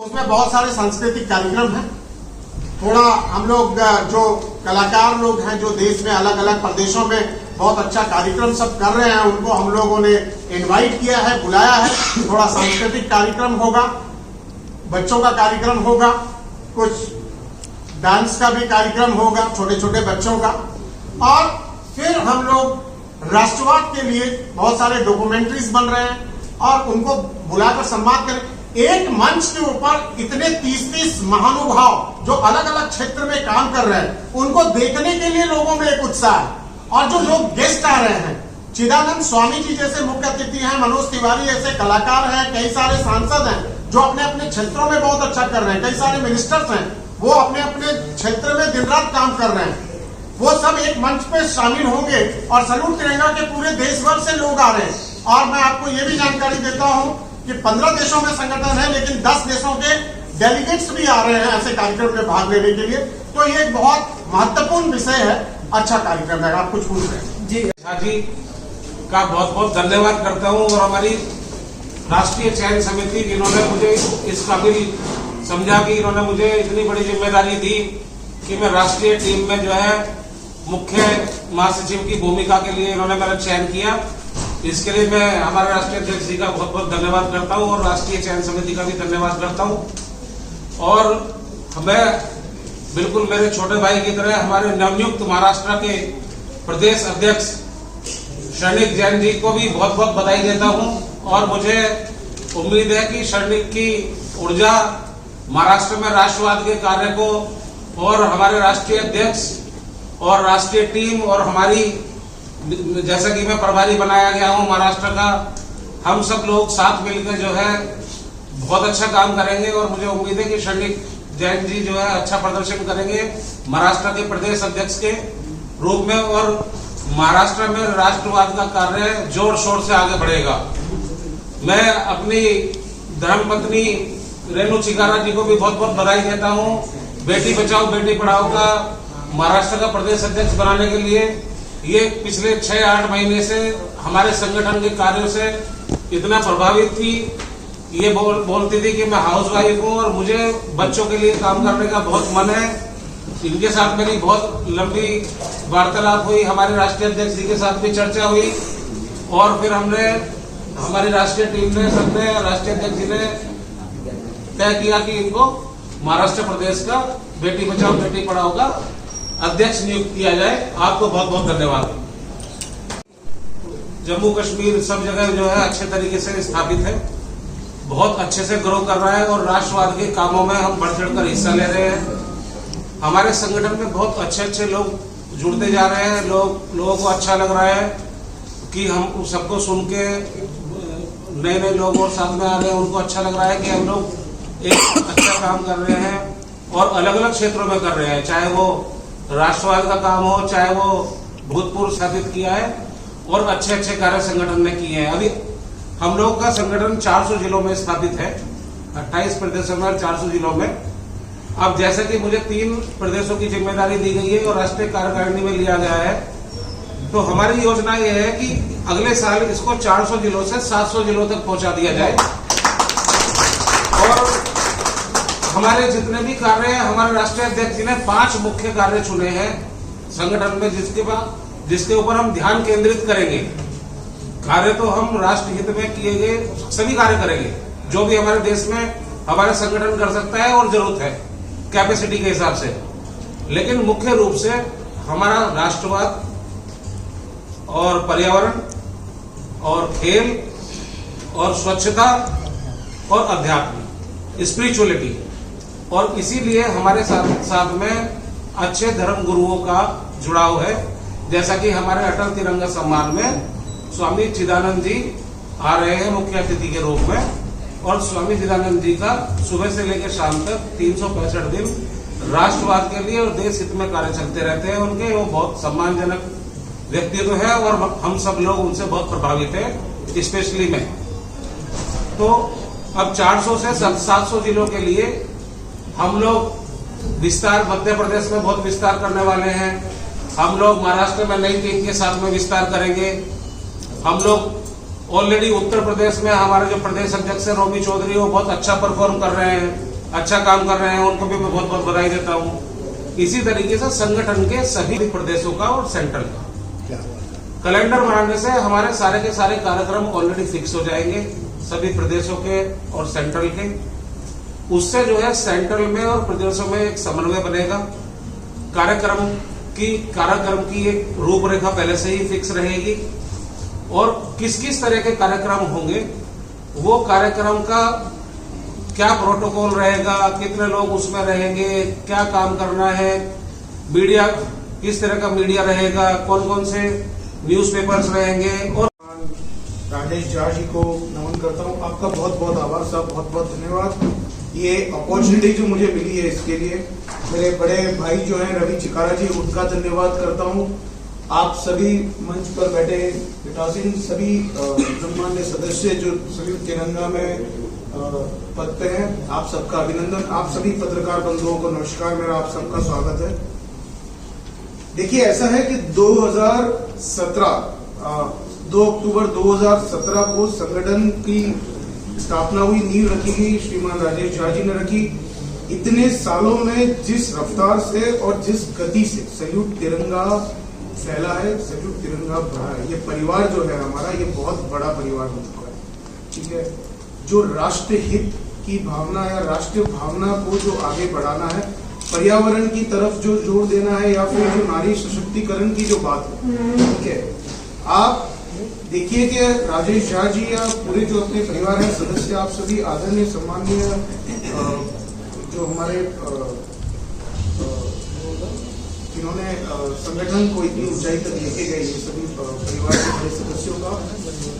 उसमें बहुत सारे सांस्कृतिक कार्यक्रम हैं। थोड़ा हम लोग जो कलाकार लोग हैं जो देश में अलग अलग प्रदेशों में बहुत अच्छा कार्यक्रम सब कर रहे हैं, उनको हम लोगों ने इनवाइट किया है, बुलाया है। थोड़ा सांस्कृतिक कार्यक्रम होगा, बच्चों का कार्यक्रम होगा, कुछ डांस का भी कार्यक्रम होगा छोटे छोटे बच्चों का, और फिर हम लोग राष्ट्रवाद के लिए बहुत सारे डॉक्यूमेंट्रीज बन रहे हैं और उनको बुलाकर सम्मान करें। एक मंच के ऊपर इतने 30-30 महानुभाव जो अलग अलग क्षेत्र में काम कर रहे हैं, उनको देखने के लिए लोगों में एक उत्साह है। और जो लोग गेस्ट आ रहे हैं, चिदानंद स्वामी जी जैसे मुख्य अतिथि हैं, मनोज तिवारी ऐसे कलाकार हैं, कई सारे सांसद हैं जो अपने अपने क्षेत्रों में बहुत अच्छा कर रहे हैं, कई सारे मिनिस्टर्स हैं वो अपने अपने क्षेत्र में दिन रात काम कर रहे हैं, वो सब एक मंच पे शामिल होंगे और सैल्यूट तिरंगा के पूरे देश भर से लोग आ रहे हैं। और मैं आपको ये भी जानकारी देता हूं कि 15 देशों में संगठन है, लेकिन 10 देशों के डेलीगेट्स भी आ रहे हैं ऐसे कार्यक्रम में भाग लेने के लिए। तो ये एक बहुत महत्वपूर्ण विषय है, अच्छा कार्यक्रम है। आप कुछ पूछ रहे हैं? जी का बहुत बहुत धन्यवाद करता हूँ, और हमारी राष्ट्रीय चयन समिति जिन्होंने मुझे इस काबिल समझा कि इन्होंने मुझे इतनी बड़ी जिम्मेदारी दी कि मैं राष्ट्रीय टीम में जो है मुख्य महासचिव की भूमिका के लिए इन्होंने मेरा चयन किया। इसके लिए मैं हमारे राष्ट्रीय अध्यक्ष जी का बहुत बहुत धन्यवाद करता हूं और राष्ट्रीय चयन समिति का भी धन्यवाद करता हूं। और मैं बिल्कुल मेरे छोटे भाई की तरह हमारे नवनियुक्त महाराष्ट्र के प्रदेश अध्यक्ष शरणिक जैन जी को भी बहुत बहुत बधाई देता हूं। और मुझे उम्मीद है कि शरणिक की ऊर्जा महाराष्ट्र में राष्ट्रवाद के कार्य को और हमारे राष्ट्रीय अध्यक्ष और राष्ट्रीय टीम और हमारी, जैसा कि मैं प्रभारी बनाया गया हूं महाराष्ट्र का, हम सब लोग साथ मिलकर जो है बहुत अच्छा काम करेंगे। और मुझे उम्मीद है कि शरणिक जैन जी जो है अच्छा प्रदर्शन करेंगे महाराष्ट्र के प्रदेश अध्यक्ष के रूप में, और महाराष्ट्र में राष्ट्रवाद का कार्य जोर शोर से आगे बढ़ेगा। मैं अपनी धर्मपत्नी रेणु चिकारा जी को भी बहुत बहुत बधाई देता हूं। बेटी बचाओ बेटी पढ़ाओ का महाराष्ट्र का प्रदेश अध्यक्ष बनाने के लिए ये पिछले 6-8 महीने से हमारे संगठन के कार्यों से इतना प्रभावित थी। ये बोलती थी कि मैं हाउसवाइफ हूँ और मुझे बच्चों के लिए काम करने का बहुत मन है। इनके साथ मेरी बहुत लंबी वार्तालाप हुई, हमारे राष्ट्रीय अध्यक्ष जी के साथ भी चर्चा हुई, और फिर हमने हमारी राष्ट्रीय टीम ने सबने राष्ट्रीय अध्यक्ष जी ने तय किया कि इनको महाराष्ट्र प्रदेश का बेटी बचाओ बेटी पढ़ाओ का अध्यक्ष नियुक्त किया जाए। आपको बहुत बहुत धन्यवाद। जम्मू कश्मीर सब जगह जो है अच्छे तरीके से स्थापित है, बहुत अच्छे से ग्रो कर रहा है और राष्ट्रवाद के कामों में हम बढ़ चढ़ कर हिस्सा ले रहे हैं। हमारे संगठन में बहुत अच्छे अच्छे लोग जुड़ते जा रहे हैं। लोगों को अच्छा लग रहा है कि हम सबको सुन के नए नए लोग और साथ में आ रहे हैं, उनको अच्छा लग रहा है कि हम लोग एक अच्छा काम कर रहे हैं और अलग अलग क्षेत्रों में कर रहे हैं, चाहे वो राष्ट्रवाद का काम हो, चाहे वो भूतपूर्व स्थापित किया है, और अच्छे अच्छे कार्य संगठन ने किए हैं। अभी हम लोग का संगठन 400 जिलों में स्थापित है, 28 प्रदेशों में, 400 जिलों में। अब जैसे कि मुझे 3 प्रदेशों की जिम्मेदारी दी गई है और राष्ट्रीय कार्यकारिणी में लिया गया है, तो हमारी योजना ये है कि अगले साल इसको 400 जिलों से 700 जिलों तक पहुंचा दिया जाए। और हमारे जितने भी कार्य हैं, हमारे राष्ट्रीय अध्यक्ष जी ने 5 मुख्य कार्य चुने हैं संगठन में, जिसके ऊपर हम ध्यान केंद्रित करेंगे। कार्य तो हम राष्ट्र हित में किए गए सभी कार्य करेंगे जो भी हमारे देश में हमारा संगठन कर सकता है और जरूरत है कैपेसिटी के हिसाब से, लेकिन मुख्य रूप से हमारा राष्ट्रवाद और पर्यावरण और खेल और स्वच्छता और अध्यात्म, स्पिरिचुअलिटी, और इसीलिए हमारे साथ में अच्छे धर्म गुरुओं का जुड़ाव है। जैसा कि हमारे अटल तिरंगा सम्मान में स्वामी चिदानंद जी आ रहे हैं मुख्य अतिथि के रूप में, और स्वामी चिदानंद जी का सुबह से लेकर शाम तक 365 दिन राष्ट्रवाद के लिए और देश हित में कार्य चलते रहते हैं उनके। वो बहुत सम्मानजनक व्यक्तित्व है और हम सब लोग उनसे बहुत प्रभावित है, स्पेशली मैं। तो अब 400 से 700 जिलों के लिए हम लोग विस्तार, मध्य प्रदेश में बहुत विस्तार करने वाले हैं। हम लोग महाराष्ट्र में नई टीम के साथ में विस्तार करेंगे। हम लोग ऑलरेडी उत्तर प्रदेश में हमारे जो प्रदेश अध्यक्ष है रोमी चौधरी, वो बहुत अच्छा परफॉर्म कर रहे हैं। अच्छा काम कर रहे हैं, उनको भी मैं बहुत बहुत बधाई देता हूँ। इसी तरीके से संगठन के सभी प्रदेशों का और सेंट्रल का कैलेंडर बनाने से हमारे सारे के सारे कार्यक्रम ऑलरेडी फिक्स हो जाएंगे, सभी प्रदेशों के और सेंट्रल के। उससे जो है सेंट्रल में और प्रदेशों में एक समन्वय बनेगा। कार्यक्रम की एक रूपरेखा पहले से ही फिक्स रहेगी और किस किस तरह के कार्यक्रम होंगे, वो कार्यक्रम का क्या प्रोटोकॉल रहेगा, कितने लोग उसमें रहेंगे, क्या काम करना है, मीडिया किस तरह का मीडिया रहेगा, कौन कौन से न्यूज़पेपर्स रहेंगे। और राजेश झा जी को नमन करता हूँ। आपका बहुत बहुत आभार साहब, बहुत बहुत धन्यवाद। ये अपॉर्चुनिटी जो मुझे मिली है इसके लिए मेरे बड़े भाई जो हैं रवि चिकारा जी, उनका धन्यवाद करता हूँ। आप सभी मंच पर बैठे पितासीन सभी सम्मान्य सदस्य जो संयुक्त तिरंगा में पद पे हैं, आप सबका अभिनंदन। आप सभी पत्रकार बंधुओं को नमस्कार, मेरा आप सबका स्वागत है। देखिए ऐसा है कि 2017 2 अक्टूबर 2017 को संगठन की स्थापना हुई, नींव रखी गई, श्रीमान राजेश झा जी ने रखी। इतने सालों में जिस रफ्तार से और जिस गति से संयुक्त तिरंगा फैला है, संयुक्त तिरंगा बढ़ा है, ये परिवार जो है हमारा, ये बहुत बड़ा परिवार हो चुका है। ठीक है, जो राष्ट्र हित की भावना या राष्ट्रीय भावना को जो आगे बढ़ाना है, पर्यावरण की तरफ जो जोर देना है, या फिर जो नारी सशक्तिकरण की जो बात है, ठीक है, आप देखिए कि राजेश झा जी या पूरे जो अपने परिवार है सदस्य, आप सभी आदरणीय सम्मानीय जो हमारे जिन्होंने संगठन को इतनी ऊंचाई तक लेके गए, ये सभी परिवार के बड़े सदस्यों का,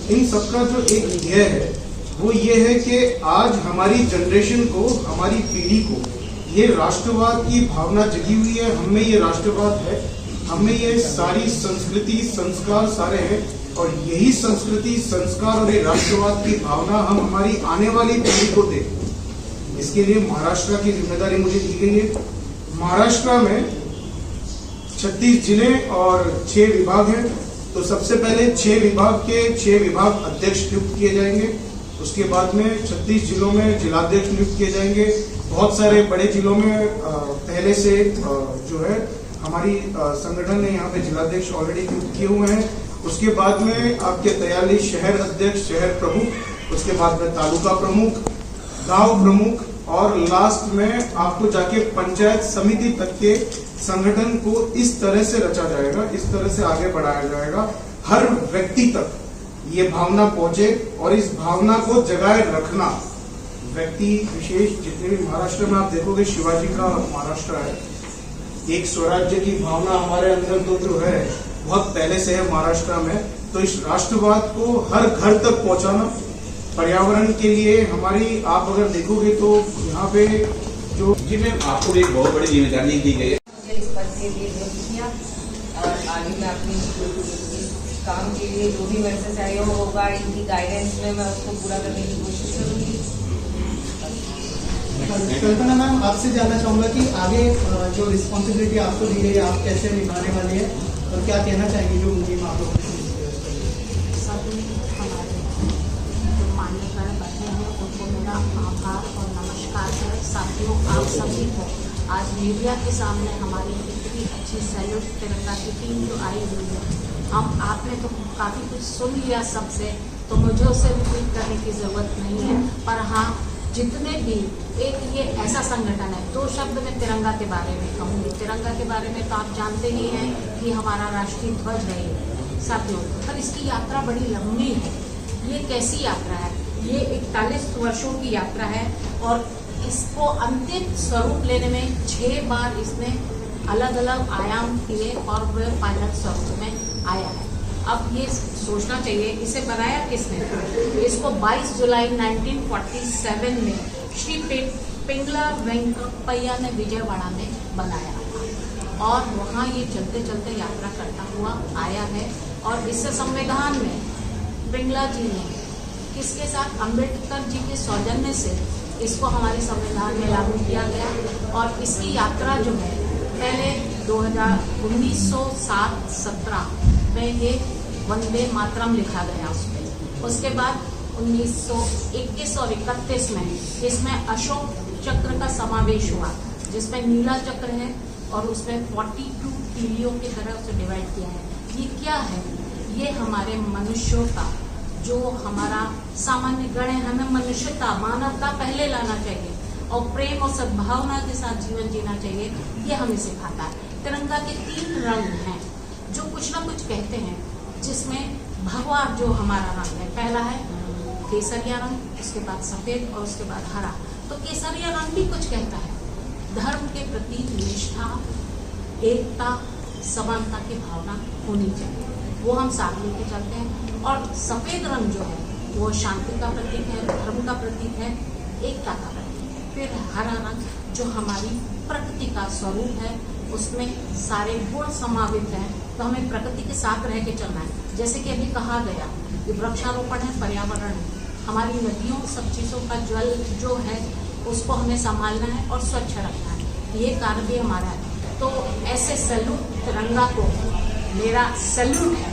इन सबका जो एक ध्येय है वो ये है कि आज हमारी जनरेशन को, हमारी पीढ़ी को ये राष्ट्रवाद की भावना जगी हुई है। हमें ये राष्ट्रवाद है, हमें ये सारी संस्कृति संस्कार सारे हैं, और यही संस्कृति संस्कार और ये राष्ट्रवाद की भावना हम हमारी आने वाली पीढ़ी को दें। इसके लिए महाराष्ट्र की जिम्मेदारी मुझे दी गई है। महाराष्ट्र में 36 जिले और 6 विभाग हैं। तो सबसे पहले 6 विभाग के 6 विभाग अध्यक्ष नियुक्त किए जाएंगे। उसके बाद में 36 जिलों में जिलाध्यक्ष नियुक्त किए जाएंगे। बहुत सारे बड़े जिलों में पहले से जो है हमारी संगठन ने यहाँ पे जिलाध्यक्ष ऑलरेडी नियुक्त किए हुए हैं। उसके बाद में आपके 43 शहर अध्यक्ष, शहर प्रमुख, उसके बाद में तालुका प्रमुख, गांव प्रमुख, और लास्ट में आपको जाके पंचायत समिति तक के संगठन को इस तरह से रचा जाएगा, इस तरह से आगे बढ़ाया जाएगा, हर व्यक्ति तक ये भावना पहुंचे। और इस भावना को जगाए रखना व्यक्ति विशेष, जितने भी महाराष्ट्र में आप देखोगे शिवाजी का महाराष्ट्र है, एक स्वराज्य की भावना हमारे अंदर तो जो है बहुत पहले से है महाराष्ट्र में। तो इस राष्ट्रवाद को हर घर तक पहुंचाना, पर्यावरण के लिए हमारी, आप अगर देखोगे तो यहाँ पे जो जी मैम, आपको एक बहुत बड़ी जिम्मेदारी दी गई है। मुझे इस पद के लिए नियुक्त किया और आगे मैं अपनी काम के लिए जो भी मेरे से सहयोग होगा, इनकी गाइडेंस में मैं उसको पूरा करने की कोशिश करूंगी। कल्पना मैम, आपसे जानना चाहूंगा कि आगे जो रिस्पॉन्सिबिलिटी आपको दी गई है, आप कैसे निभाने वाली है और क्या कहना चाहेंगे जो मुहिम आप लोगों ने? सभी हमारे जो मान्यवर बैठे हैं उनको मेरा आभार और नमस्कार है। साथियों, आप सभी को आज मीडिया के सामने हमारी इतनी अच्छी संयुक्त तिरंगा की टीम जो आई हुई है, हम आपने तो काफ़ी कुछ सुन लिया सबसे, तो मुझे उसे रिपीट करने की ज़रूरत नहीं है। पर हाँ, जितने भी एक ये ऐसा संगठन है, 2 शब्द में तिरंगा के बारे में कहूँगी। तिरंगा के बारे में तो आप जानते ही हैं कि हमारा राष्ट्रीय ध्वज है साथियों, पर इसकी यात्रा बड़ी लंबी है। ये कैसी यात्रा है? ये 41 वर्षों की यात्रा है और इसको अंतिम स्वरूप लेने में 6 बार इसने अलग अलग आयाम किए और वह फाइनल स्वरूप में आया है। अब ये सोचना चाहिए, इसे बनाया किसने? इसको 22 जुलाई 1947 में श्री पिंगला वेंकटप्पय्या ने विजयवाड़ा में बनाया और वहाँ ये चलते चलते यात्रा करता हुआ आया है। और इस संविधान में पिंगला जी ने किसके साथ, अम्बेडकर जी के सौजन्य से इसको हमारे संविधान में लागू किया गया। और इसकी यात्रा जो है पहले 1907-17 में ये वंदे मातरम लिखा गया उसमें। उसके बाद 1921 और 31 में इसमें अशोक चक्र का समावेश हुआ, जिसमें नीला चक्र है और उसमें 42 तीलियों की तरह उसे डिवाइड किया है। ये क्या है? ये हमारे मनुष्यों का जो हमारा सामान्य गण है, हमें मनुष्यता, मानवता पहले लाना चाहिए और प्रेम और सद्भावना के साथ जीवन जीना चाहिए, ये हमें सिखाता है। तिरंगा के 3 रंग हैं जो कुछ ना कुछ कहते हैं, जिसमें भगवा जो हमारा रंग है, पहला है केसरिया रंग, उसके बाद सफेद और उसके बाद हरा। तो केसरिया रंग भी कुछ कहता है, धर्म के प्रति निष्ठा, एकता, समानता की भावना होनी चाहिए, वो हम साथ लेके चलते हैं। और सफेद रंग जो है वो शांति का प्रतीक है, धर्म का प्रतीक है, एकता का प्रतीक है। फिर हरा रंग जो हमारी प्रकृति का स्वरूप है, उसमें सारे गुण समावित हैं, तो हमें प्रकृति के साथ रह के चलना है। जैसे कि अभी कहा गया कि वृक्षारोपण है, पर्यावरण है, हमारी नदियों, सब चीज़ों का जल जो है उसको हमें संभालना है और स्वच्छ रखना है, ये कार्य भी हमारा है। तो ऐसे सैल्यूट तिरंगा को मेरा सैल्यूट है,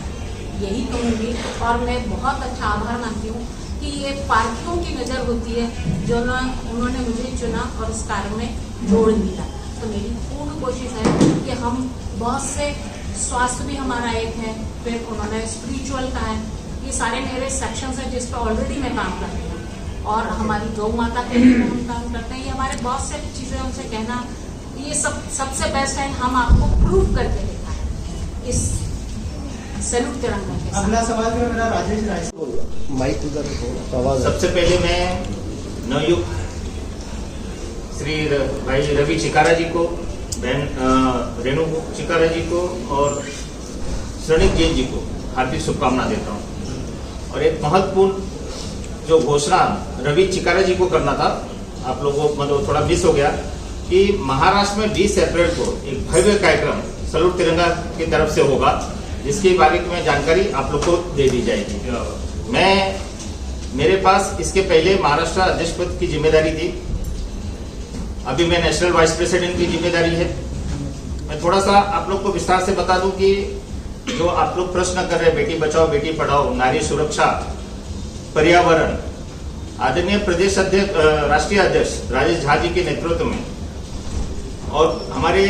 यही कहूँगी। और मैं बहुत अच्छा आभार मानती हूँ कि ये पार्टियों की नज़र होती है जो उन्होंने मुझे चुना और इस कार्य में जोड़ दिया। तो मेरी पूर्ण कोशिश है कि हम बहुत से, स्वास्थ्य भी हमारा एक है, फिर उन्होंने स्पिरिचुअल का है, ये सारे मेरे सेक्शंस हैं जिस पर ऑलरेडी मैं काम कर रही हूँ। और हमारी गौ माता के लिए हम काम करते हैं, ये हमारे बहुत से चीज़ें उनसे कहना, ये सबसे बेस्ट है, हम आपको प्रूव करके देखा है इस सैल्यूट तिरंगा के साथ। अगला सवाल जो है मेरा राजेश राय से। माइक उधर आवाज। सबसे पहले मैं नवयुक्त श्री भाई रवि चिकारा जी को, बहन रेणु चिकारा जी को और श्रणिक जैन जी को हार्दिक शुभकामना देता हूँ। और एक महत्वपूर्ण जो घोषणा रवि चिकारा जी को करना था, आप लोगों को मतलब थोड़ा मिस हो गया कि महाराष्ट्र में 20 अप्रैल को एक भव्य कार्यक्रम सैल्यूट तिरंगा की तरफ से होगा, जिसके बारे में जानकारी आप लोग को दे दी जाएगी। मेरे पास इसके पहले महाराष्ट्र अध्यक्ष पद की जिम्मेदारी थी, अभी मैं नेशनल वाइस प्रेसिडेंट की जिम्मेदारी है। मैं थोड़ा सा आप लोग को विस्तार से बता दूं कि जो आप लोग प्रश्न कर रहे हैं, बेटी बचाओ बेटी पढ़ाओ, नारी सुरक्षा, पर्यावरण, आदरणीय प्रदेश अध्यक्ष, राष्ट्रीय अध्यक्ष राजेश झा जी के नेतृत्व में और हमारे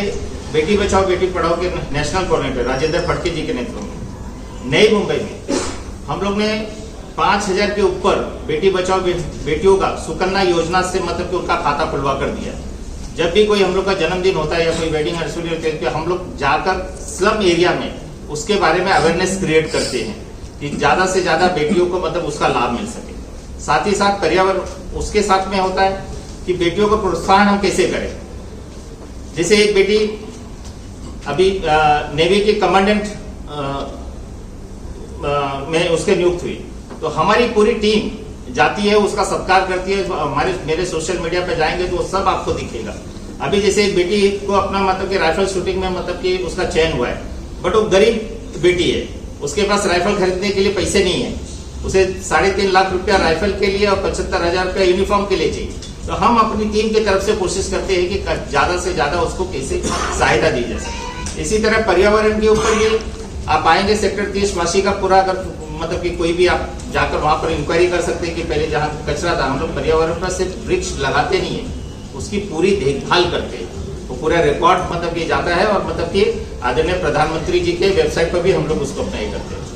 बेटी बचाओ बेटी पढ़ाओ के नेशनल कोऑर्डिनेटर राजेंद्र फड़के जी के नेतृत्व में नई मुंबई में हम लोग ने 5000 के ऊपर बेटी बचाओ बेटियों का सुकन्या योजना से मतलब कि उनका खाता खुलवा कर दिया। जब भी कोई हम लोग का जन्मदिन होता है या कोई वेडिंग एनिवर्सरी होती है, हम लोग जाकर स्लम एरिया में उसके बारे में अवेयरनेस क्रिएट करते हैं कि ज्यादा से ज्यादा बेटियों को मतलब उसका लाभ मिल सके। साथ ही साथ पर्यावरण उसके साथ में होता है कि बेटियों को प्रोत्साहन हम कैसे करें। जैसे एक बेटी अभी नेवी के कमांडेंट में उसके नियुक्त हुई, तो हमारी पूरी टीम जाती है, उसका सत्कार करती है। मेरे सोशल मीडिया पे जाएंगे तो सब आपको दिखेगा। अभी जैसे एक बेटी को अपना मतलब कि राइफल शूटिंग में मतलब कि उसका चयन हुआ है, बट वो गरीब बेटी है, उसके पास राइफल खरीदने के लिए पैसे नहीं है, उसे 3.5 लाख रुपया राइफल के लिए और 75,000 रुपया यूनिफॉर्म के लिए चाहिए। तो हम अपनी टीम की तरफ से कोशिश करते हैं कि ज्यादा से ज्यादा उसको कैसे सहायता दी जा सके। इसी तरह पर्यावरण के ऊपर भी आप आएंगे सेक्टर 30 वाशी का पूरा, अगर मतलब कि कोई भी आप जाकर वहां पर इंक्वायरी कर सकते हैं कि पहले जहाँ कचरा था, हम लोग पर्यावरण पर सिर्फ वृक्ष लगाते नहीं है, उसकी पूरी देखभाल करते हैं। वो पूरा रिकॉर्ड मतलब ये जाता है और मतलब कि आदरणीय प्रधानमंत्री जी के वेबसाइट पर भी हम लोग उसको अपना करते हैं।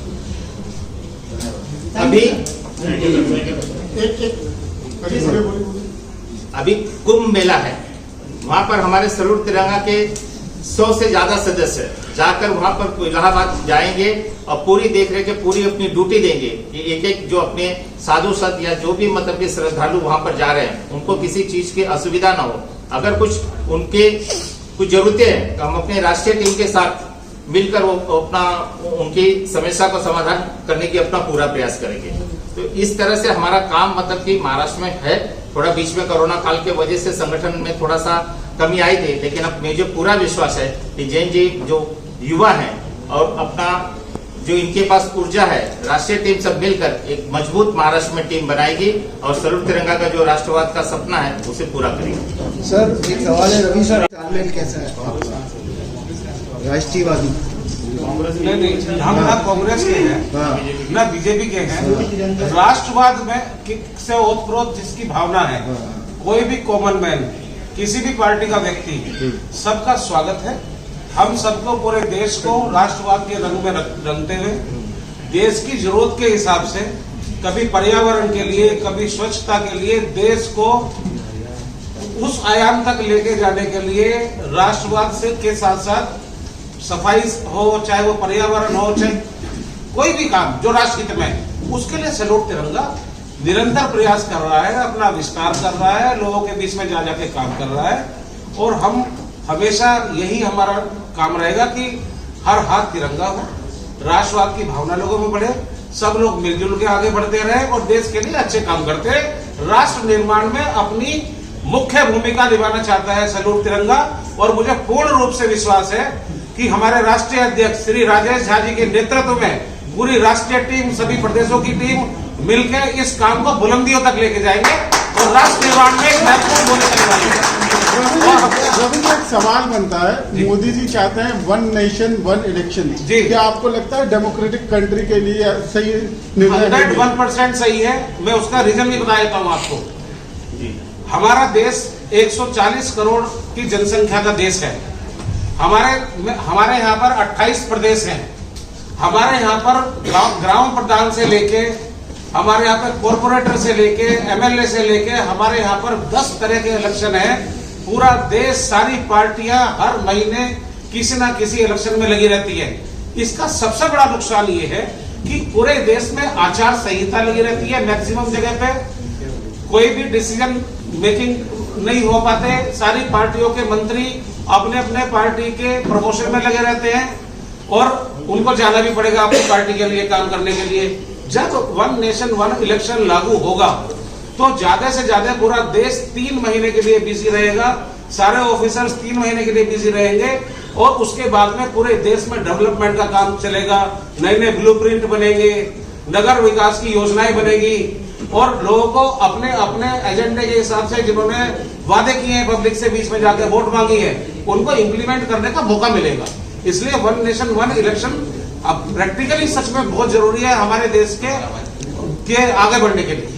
अभी कुंभ मेला है, वहां पर हमारे सैल्यूट तिरंगा के 100 से ज्यादा सदस्य जाकर वहां पर इलाहाबाद जाएंगे और पूरी देखरेख पूरी अपनी ड्यूटी देंगे कि एक एक जो अपने साधु संत या जो भी मतलब के श्रद्धालु वहां पर जा रहे हैं उनको किसी चीज की असुविधा ना हो। अगर कुछ उनके कुछ जरूरतें हैं तो हम अपने राष्ट्रीय टीम के साथ मिलकर वो अपना उनकी समस्या को समाधान करने की अपना पूरा प्रयास करेंगे। तो इस तरह से हमारा काम मतलब कि महाराष्ट्र में है। थोड़ा बीच में कोरोना काल के वजह से संगठन में थोड़ा सा कमी आई थी, लेकिन अब मुझे पूरा विश्वास है कि जैन जी जो युवा हैं और अपना जो इनके पास ऊर्जा है, राष्ट्रीय टीम सब मिलकर एक मजबूत महाराष्ट्र में टीम बनाएगी और सैल्यूट तिरंगा का जो राष्ट्रवाद का सपना है उसे पूरा करेगी। सर एक सवाल है, रवि सर तालमेल कैसा है राष्ट्रीयवादी? नहीं, हम ना कांग्रेस के हैं ना बीजेपी के हैं। राष्ट्रवाद में से ओतप्रोत जिसकी भावना है कोई भी कॉमन मैन, किसी भी पार्टी का व्यक्ति, सबका स्वागत है। हम सबको पूरे देश को राष्ट्रवाद के रंग में रंगते हुए देश की जरूरत के हिसाब से, कभी पर्यावरण के लिए, कभी स्वच्छता के लिए, देश को उस आयाम तक लेके जाने के लिए राष्ट्रवाद से के साथ साथ सफाई हो, चाहे वो पर्यावरण हो, चाहे कोई भी काम जो राष्ट्रहित में है, उसके लिए सैल्यूट तिरंगा निरंतर प्रयास कर रहा है, अपना विस्तार कर रहा है, लोगों के बीच में जा जाके काम कर रहा है। और हम हमेशा यही हमारा काम रहेगा कि हर हाथ तिरंगा हो, राष्ट्रवाद की भावना लोगों में बढ़े, सब लोग मिलजुल के आगे बढ़ते रहे और देश के लिए अच्छे काम करते रहे। राष्ट्र निर्माण में अपनी मुख्य भूमिका निभाना चाहता है सैल्यूट तिरंगा। और मुझे पूर्ण रूप से विश्वास है कि हमारे राष्ट्रीय अध्यक्ष श्री राजेश झा जी के नेतृत्व में पूरी राष्ट्रीय टीम, सभी प्रदेशों की टीम मिलकर इस काम को बुलंदियों तक लेके जाएंगे और राष्ट्र निर्माण में एक महत्वपूर्ण भूमिका निभाएंगे। रवि जी, एक सवाल बनता है, मोदी जी चाहते हैं 1 नेशन 1 इलेक्शन, क्या आपको लगता है डेमोक्रेटिक कंट्री के लिए सही निर्णय? 101% सही है। मैं उसका रीजन भी बता देता हूँ आपको। हमारा देश 140 करोड़ की जनसंख्या का देश है। हमारे यहाँ पर 28 प्रदेश हैं। हमारे यहाँ पर ग्राम प्रधान से लेके, हमारे यहाँ पर कॉर्पोरेटर से लेके, एमएलए से लेके, हमारे यहाँ पर 10 तरह के इलेक्शन है। पूरा देश, सारी पार्टियां हर महीने किसी ना किसी इलेक्शन में लगी रहती है। इसका सबसे बड़ा नुकसान ये है कि पूरे देश में आचार संहिता लगी रहती है। मैक्सिमम जगह पे कोई भी डिसीजन मेकिंग नहीं हो पाते। सारी पार्टियों के मंत्री अपने अपने पार्टी के प्रमोशन में लगे रहते हैं और उनको जाना भी पड़ेगा अपनी पार्टी के लिए काम करने के लिए। जब 1 नेशन 1 इलेक्शन लागू होगा तो ज्यादा से ज्यादा पूरा देश 3 महीने के लिए बिजी रहेगा, सारे ऑफिसर्स 3 महीने के लिए बिजी रहेंगे और उसके बाद में पूरे देश में डेवलपमेंट का काम चलेगा। नए नए ब्लूप्रिंट बनेंगे, नगर विकास की योजनाएं बनेगी और लोगों को अपने अपने एजेंडे के हिसाब से जिन्होंने वादे किए हैं, पब्लिक से बीच में जाकर वोट मांगी है, उनको इम्प्लीमेंट करने का मौका मिलेगा। इसलिए 1 नेशन 1 इलेक्शन अब प्रैक्टिकली सच में बहुत जरूरी है हमारे देश के आगे बढ़ने के लिए।